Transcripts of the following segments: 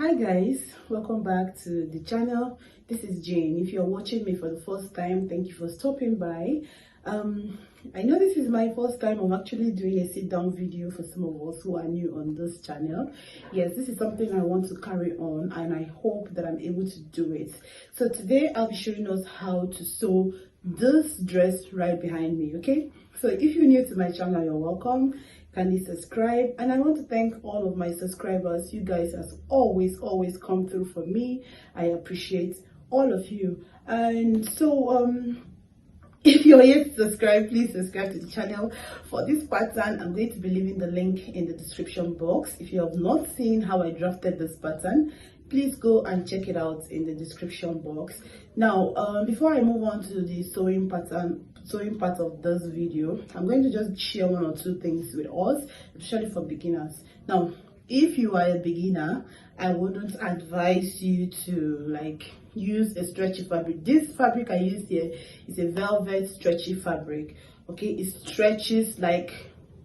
Hi guys, welcome back to the channel. This is Jane. If you're watching me for the first time, thank you for stopping by. I know this is my first time of actually doing a sit down video for some of us who are new on this channel. Yes, this is something I want to carry on and I hope that I'm able to do it. So today I'll be showing us how to sew this dress right behind me. Okay, so if you're new to my channel, you're welcome. Kindly subscribe, and I want to thank all of my subscribers. You guys has always come through for me. I appreciate all of you. And so if you're yet to subscribe, please subscribe to the channel. For this pattern, I'm going to be leaving the link in the description box. If you have not seen how I drafted this pattern, please go and check it out in the description box. Now before I move on to the sewing part of this video, I'm going to just share one or two things with us, especially for beginners. Now, if you are a beginner, I wouldn't advise you to use a stretchy fabric. This fabric I use here is a velvet stretchy fabric. Okay, it stretches like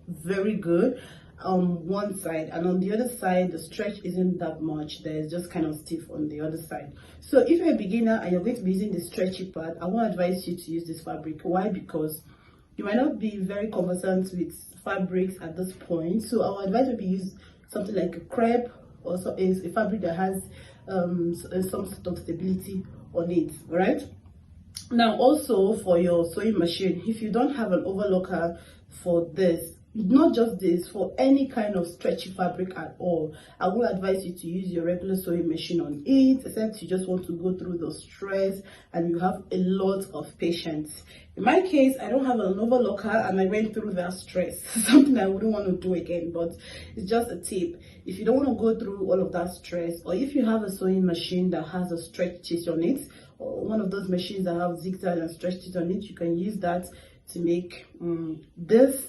very good on one side, and on the other side the stretch isn't that much. There's just kind of stiff on the other side. So if you're a beginner and you're going to be using the stretchy part, I won't advise you to use this fabric. Why? Because you might not be very conversant with fabrics at this point. So our advice would be use something like a crepe, or a fabric that has some sort of stability on it. All right. Now also for your sewing machine, if you don't have an overlocker for this, not just this, for any kind of stretchy fabric at all, I will advise you to use your regular sewing machine on it, except you just want to go through the stress and you have a lot of patience. In my case, I don't have an overlocker and I went through that stress. Something I wouldn't want to do again, but it's just a tip. If you don't want to go through all of that stress, or if you have a sewing machine that has a stretches on it, or one of those machines that have zigzag and stretches on it, you can use that to make this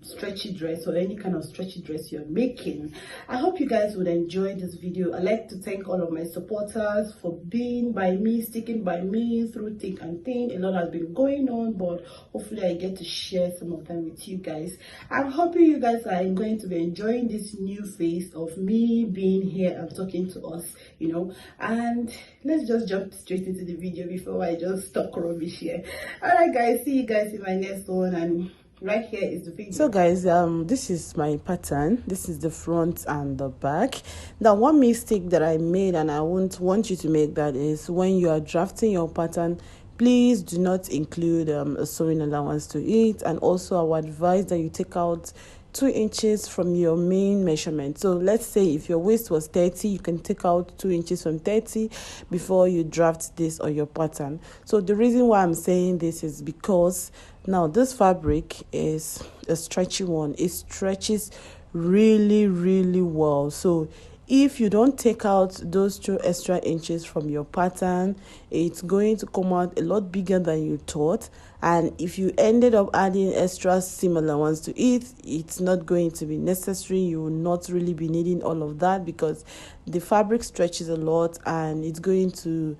stretchy dress, or any kind of stretchy dress you're making. I hope you guys would enjoy this video. I'd like to thank all of my supporters for being by me, sticking by me through thick and thin. A lot has been going on, but hopefully I get to share some of them with you guys. I'm hoping you guys are going to be enjoying this new phase of me being here and talking to us, you know. And let's just jump straight into the video before I just talk rubbish here. All right guys, see you guys in my next one, and right here is the video. So guys, this is my pattern. This is the front and the back. Now one mistake that I made, and I won't want you to make that, is when you are drafting your pattern, please do not include a sewing allowance to it. And also I would advise that you take out 2 inches from your main measurement. So let's say if your waist was 30, you can take out 2 inches from 30 before you draft this on your pattern. So the reason why I'm saying this is because now this fabric is a stretchy one. It stretches really well. So if you don't take out those 2 extra inches from your pattern, it's going to come out a lot bigger than you thought. And if you ended up adding extra seam allowance to it, it's not going to be necessary. You will not really be needing all of that, because the fabric stretches a lot and it's going to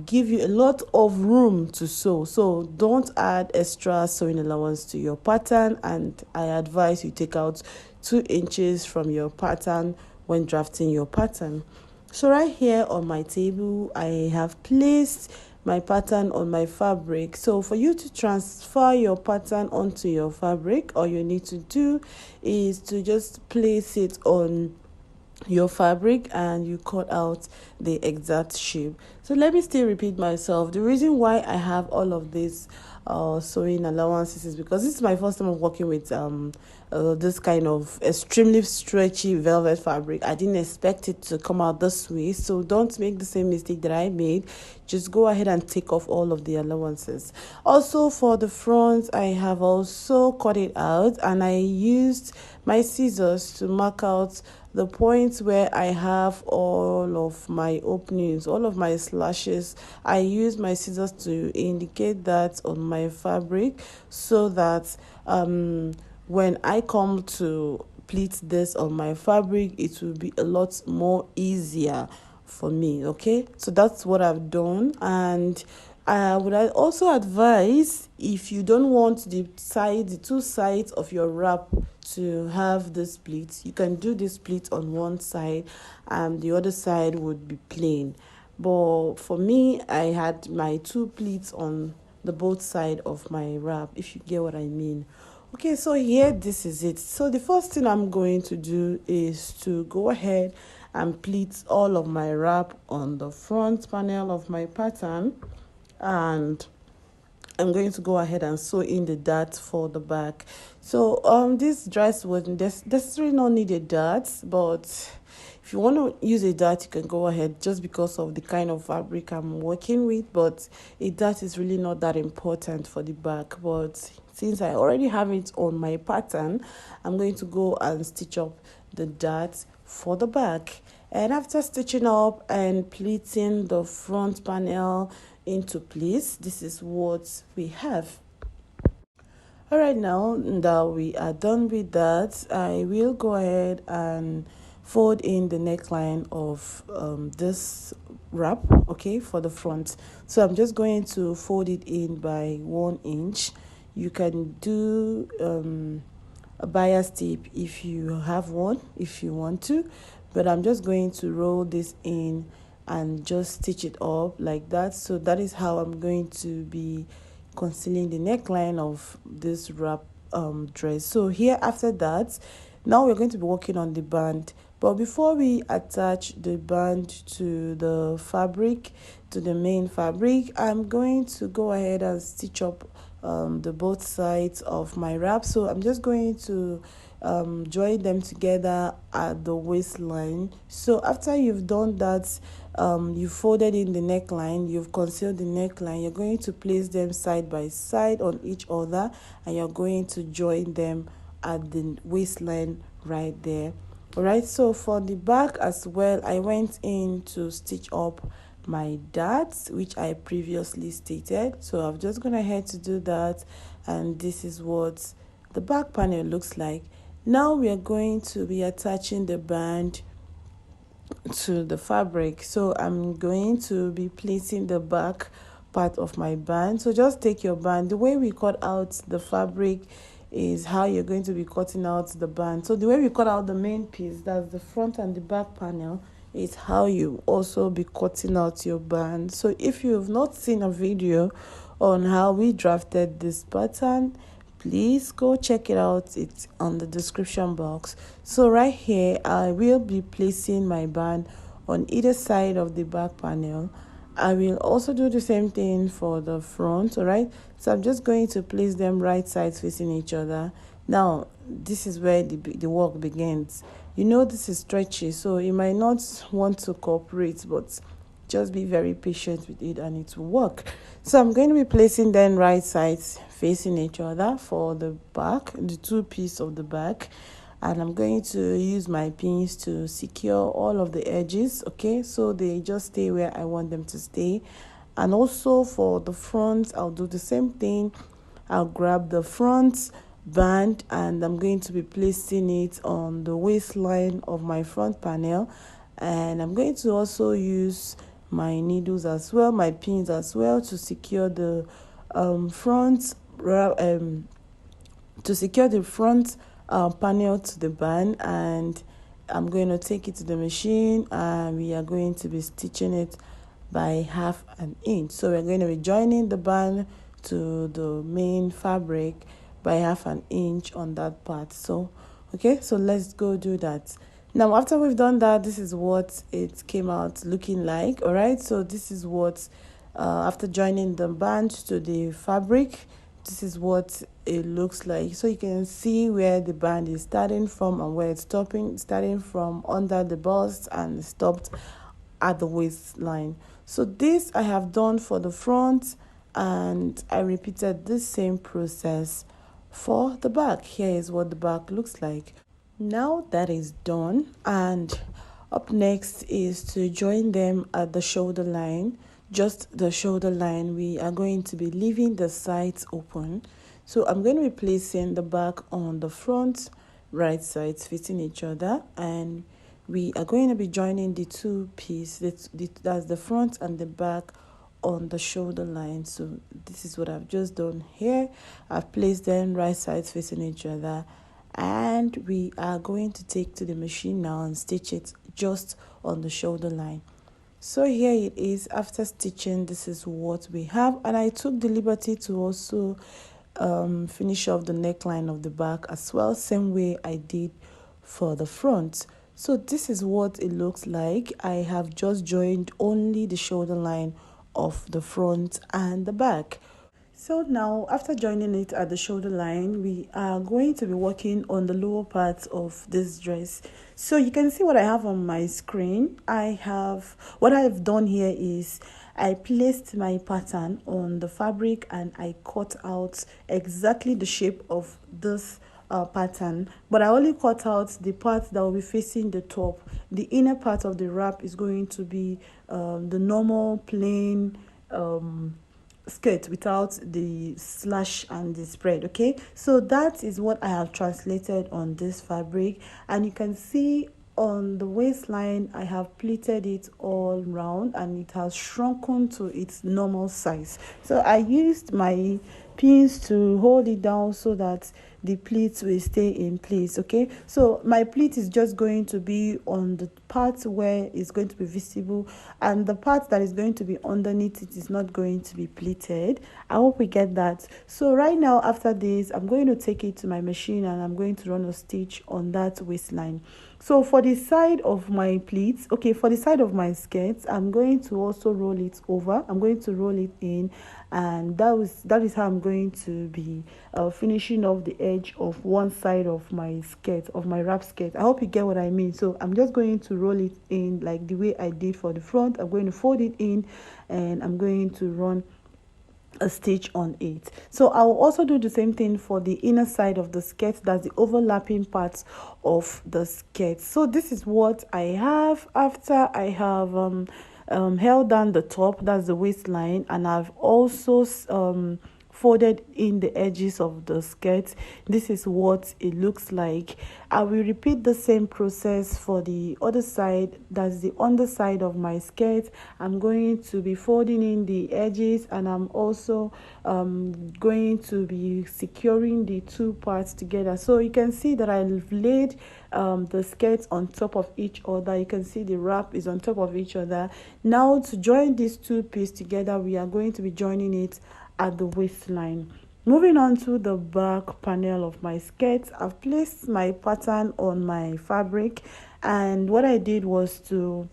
give you a lot of room to sew. So don't add extra sewing allowance to your pattern, and I advise you take out 2 inches from your pattern when drafting your pattern. So right here on my table, I have placed my pattern on my fabric. So for you to transfer your pattern onto your fabric, all you need to do is to just place it on your fabric and you cut out the exact shape. So let me still repeat myself. The reason why I have all of this sewing allowances is because this is my first time of working with this kind of extremely stretchy velvet fabric. I didn't expect it to come out this way, so don't make the same mistake that I made. Just go ahead and take off all of the allowances. Also for the front, I have also cut it out and I used my scissors to mark out the points where I have all of my openings, all of my slashes. I use my scissors to indicate that on my fabric, so that when I come to pleat this on my fabric, it will be a lot more easier for me. Okay, so that's what I've done. And I would also advise, if you don't want the two sides of your wrap to have the split, you can do the split on one side and the other side would be plain. But for me, I had my two pleats on the both side of my wrap, if you get what I mean. Okay, so here this is it. So the first thing I'm going to do is to go ahead and pleat all of my wrap on the front panel of my pattern, and I'm going to go ahead and sew in the dart for the back. So this dress wouldn't necessarily not need a dart, but if you want to use a dart, you can go ahead, just because of the kind of fabric I'm working with. But a dart is really not that important for the back. But since I already have it on my pattern, I'm going to go and stitch up the dart for the back. And after stitching up and pleating the front panel into place, this is what we have. All right, now that we are done with that, I will go ahead and fold in the neckline of this wrap, okay, for the front. So I'm just going to fold it in by 1 inch. You can do a bias tip if you have one, if you want to, but I'm just going to roll this in and just stitch it up like that. So that is how I'm going to be concealing the neckline of this wrap dress. So here, after that, now we're going to be working on the band. But before we attach the band to the fabric, to the main fabric, I'm going to go ahead and stitch up the both sides of my wrap. So I'm just going to join them together at the waistline. So after you've done that, you've folded in the neckline, you've concealed the neckline, you're going to place them side by side on each other, and you're going to join them at the waistline right there. All right, so for the back as well, I went in to stitch up my darts, which I previously stated. So I'm just gonna head to do that, and this is what the back panel looks like. Now we are going to be attaching the band to the fabric. So I'm going to be placing the back part of my band. So just take your band. The way we cut out the fabric is how you're going to be cutting out the band. So the way we cut out the main piece, that's the front and the back panel, is how you also be cutting out your band. So if you've not seen a video on how we drafted this pattern, please go check it out. It's on the description box. So right here, I will be placing my band on either side of the back panel. I will also do the same thing for the front. All right, so I'm just going to place them right sides facing each other. Now this is where the work begins. You know, this is stretchy, so you might not want to cooperate, but just be very patient with it and it will work. So I'm going to be placing them right sides facing each other for the back, the two pieces of the back, and I'm going to use my pins to secure all of the edges, okay, so they just stay where I want them to stay. And also for the front, I'll do the same thing. I'll grab the front band and I'm going to be placing it on the waistline of my front panel, and I'm going to also use my needles as well, my pins as well, to secure the front panel to the band. And I'm going to take it to the machine and we are going to be stitching it by 1/2 inch. So we're going to be joining the band to the main fabric by 1/2 inch on that part. So okay, so let's go do that. Now after we've done that, this is what it came out looking like. All right, so this is what after joining the band to the fabric, this is what it looks like. So you can see where the band is starting from and where it's stopping, starting from under the bust and stopped at the waistline. So this I have done for the front, and I repeated this same process for the back. Here is what the back looks like. Now that is done, and up next is to join them at the shoulder line, just the shoulder line. We are going to be leaving the sides open. So I'm going to be placing the back on the front right sides facing each other, and we are going to be joining the two pieces, that's the front and the back on the shoulder line. So this is what I've just done here. I've placed them right sides facing each other, and we are going to take to the machine now and stitch it just on the shoulder line. So here it is. After stitching, this is what we have, and I took the liberty to also finish off the neckline of the back as well, same way I did for the front. So this is what it looks like. I have just joined only the shoulder line of the front and the back. So now, after joining it at the shoulder line, we are going to be working on the lower part of this dress. So you can see what I have on my screen. What I've done here is I placed my pattern on the fabric and I cut out exactly the shape of this pattern, but I only cut out the part that will be facing the top. The inner part of the wrap is going to be the normal plain skirt without the slash and the spread. Okay, so that is what I have translated on this fabric, and you can see on the waistline I have pleated it all round and it has shrunken to its normal size. So I used my pins to hold it down so that the pleats will stay in place. Okay, so my pleat is just going to be on the part where it's going to be visible, and the part that is going to be underneath it is not going to be pleated. I hope we get that. So right now, after this, I'm going to take it to my machine and I'm going to run a stitch on that waistline. So for the side of my pleats, okay, for the side of my skirts, I'm going to also roll it over. I'm going to roll it in, and that is how I'm going to be finishing off the edge of one side of my skirt, of my wrap skirt. I hope you get what I mean. So I'm just going to roll it in like the way I did for the front. I'm going to fold it in and I'm going to run a stitch on it. So I will also do the same thing for the inner side of the skirt, that's the overlapping parts of the skirt. So this is what I have after I have held down the top, that's the waistline, and I've also folded in the edges of the skirt. This is what it looks like. I will repeat the same process for the other side, that's the underside of my skirt. I'm going to be folding in the edges, and I'm also going to be securing the two parts together. So you can see that I've laid the skirts on top of each other. You can see the wrap is on top of each other. Now to join these two pieces together, we are going to be joining it at the waistline. Moving on to the back panel of my skirt, I've placed my pattern on my fabric, and what I did was to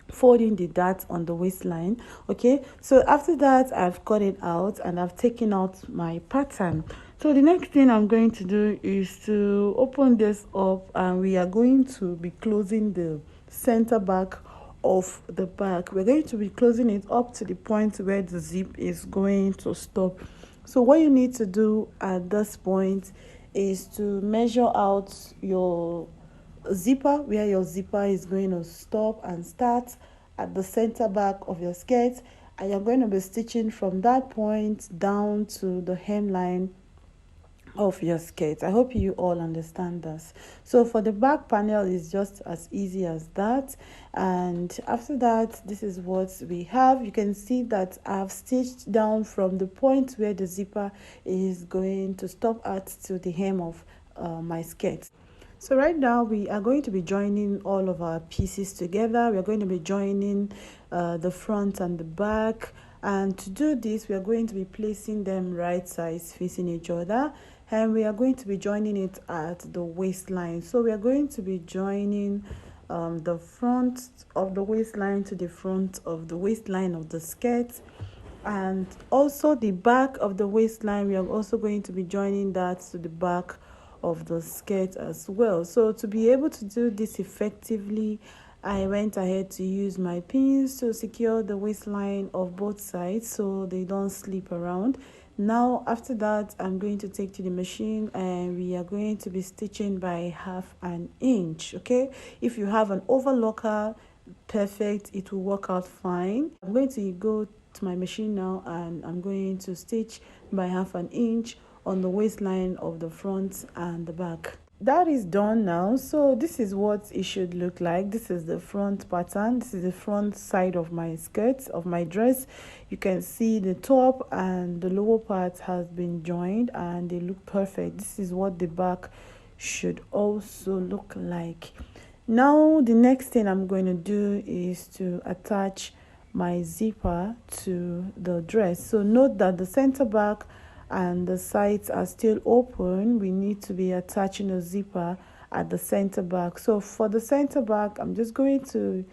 fold in the dart on the waistline. Okay, so after that I've cut it out and I've taken out my pattern. So the next thing I'm going to do is to open this up, and we are going to be closing the center back of the back. We're going to be closing it up to the point where the zip is going to stop. So what you need to do at this point is to measure out your zipper, where your zipper is going to stop and start at the center back of your skirt, and you're going to be stitching from that point down to the hemline of your skirt. I hope you all understand this. So for the back panel, is just as easy as that, and after that, this is what we have. You can see that I've stitched down from the point where the zipper is going to stop at to the hem of my skirt. So right now we are going to be joining all of our pieces together. We are going to be joining the front and the back, and to do this we are going to be placing them right sides facing each other, and we are going to be joining it at the waistline. So we are going to be joining the front of the waistline to the front of the waistline of the skirt, and also the back of the waistline. We are also going to be joining that to the back of the skirt as well. So to be able to do this effectively, I went ahead to use my pins to secure the waistline of both sides so they don't slip around. Now after that, I'm going to take to the machine and we are going to be stitching by 1/2 inch. Okay, if you have an overlocker, perfect, it will work out fine. I'm going to go to my machine now and I'm going to stitch by 1/2 inch on the waistline of the front and the back. that is done now. So this is what it should look like. This is the front pattern. This is the front side of my skirt, of my dress. You can see the top and the lower part has been joined and they look perfect. This is what the back should also look like. Now the next thing I'm going to do is to attach my zipper to the dress. So note that the center back and the sides are still open. We need to be attaching a zipper at the center back. So for the center back, I'm just going to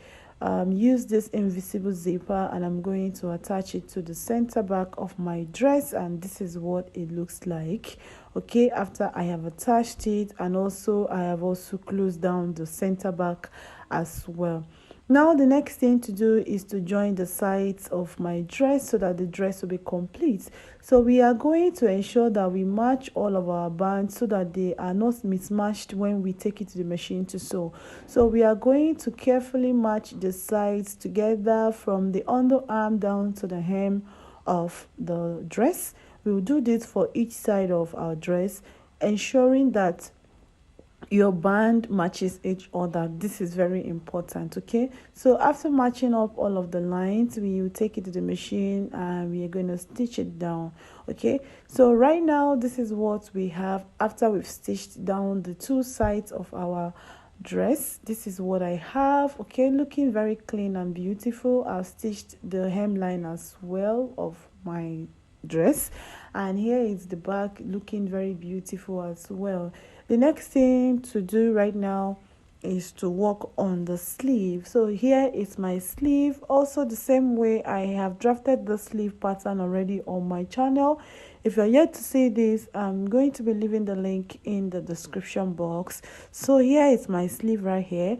use this invisible zipper and I'm going to attach it to the center back of my dress, and this is what it looks like. Okay, after I have attached it, and also I have also closed down the center back as well. Now the next thing to do is to join the sides of my dress so that the dress will be complete. So we are going to ensure that we match all of our bands so that they are not mismatched when we take it to the machine to sew. So we are going to carefully match the sides together from the underarm down to the hem of the dress. We will do this for each side of our dress, ensuring that your band matches each other. This is very important. Okay, so after matching up all of the lines, we will take it to the machine and we are going to stitch it down. Okay, so right now this is what we have after we've stitched down the two sides of our dress. This is what I have. Okay, looking very clean and beautiful. I've stitched the hemline as well of my dress, and here is the back, looking very beautiful as well. The next thing to do right now is to work on the sleeve. So here is my sleeve, also the same way I have drafted the sleeve pattern already on my channel. If you're yet to see this, I'm going to be leaving the link in the description box. So here is my sleeve right here.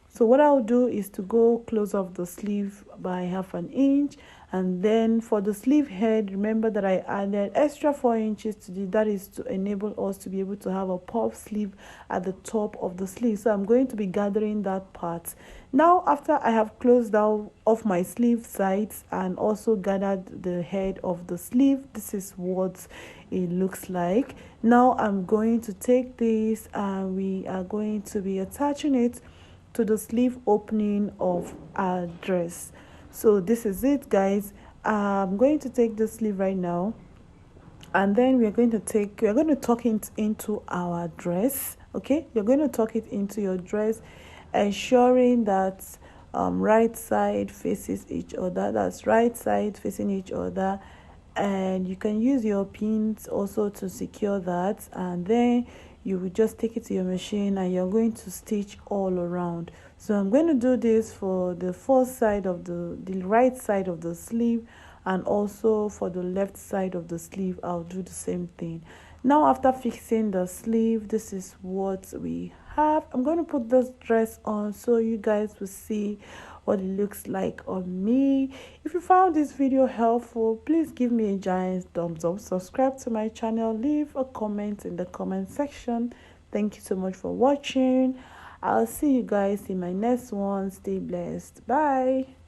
So what I'll do is to go close off the sleeve by 1/2 inch, and then for the sleeve head, remember that I added extra 4 inches to the, that is to enable us to be able to have a puff sleeve at the top of the sleeve. So I'm going to be gathering that part. Now after I have closed out off my sleeve sides and also gathered the head of the sleeve, this is what it looks like. Now I'm going to take this and we are going to be attaching it to the sleeve opening of our dress. So this is it, guys. I'm going to take the sleeve right now, and then we're going to tuck it into our dress. Okay, you're going to tuck it into your dress, ensuring that right side faces each other. That's right side facing each other, and you can use your pins also to secure that, and then you will just take it to your machine and you're going to stitch all around. So I'm going to do this for the first side of the right side of the sleeve, and also for the left side of the sleeve I'll do the same thing. Now after fixing the sleeve, this is what we have. I'm going to put this dress on so you guys will see what it looks like on me. If you found this video helpful, please give me a giant thumbs up, subscribe to my channel, leave a comment in the comment section. Thank you so much for watching. I'll see you guys in my next one. Stay blessed. Bye.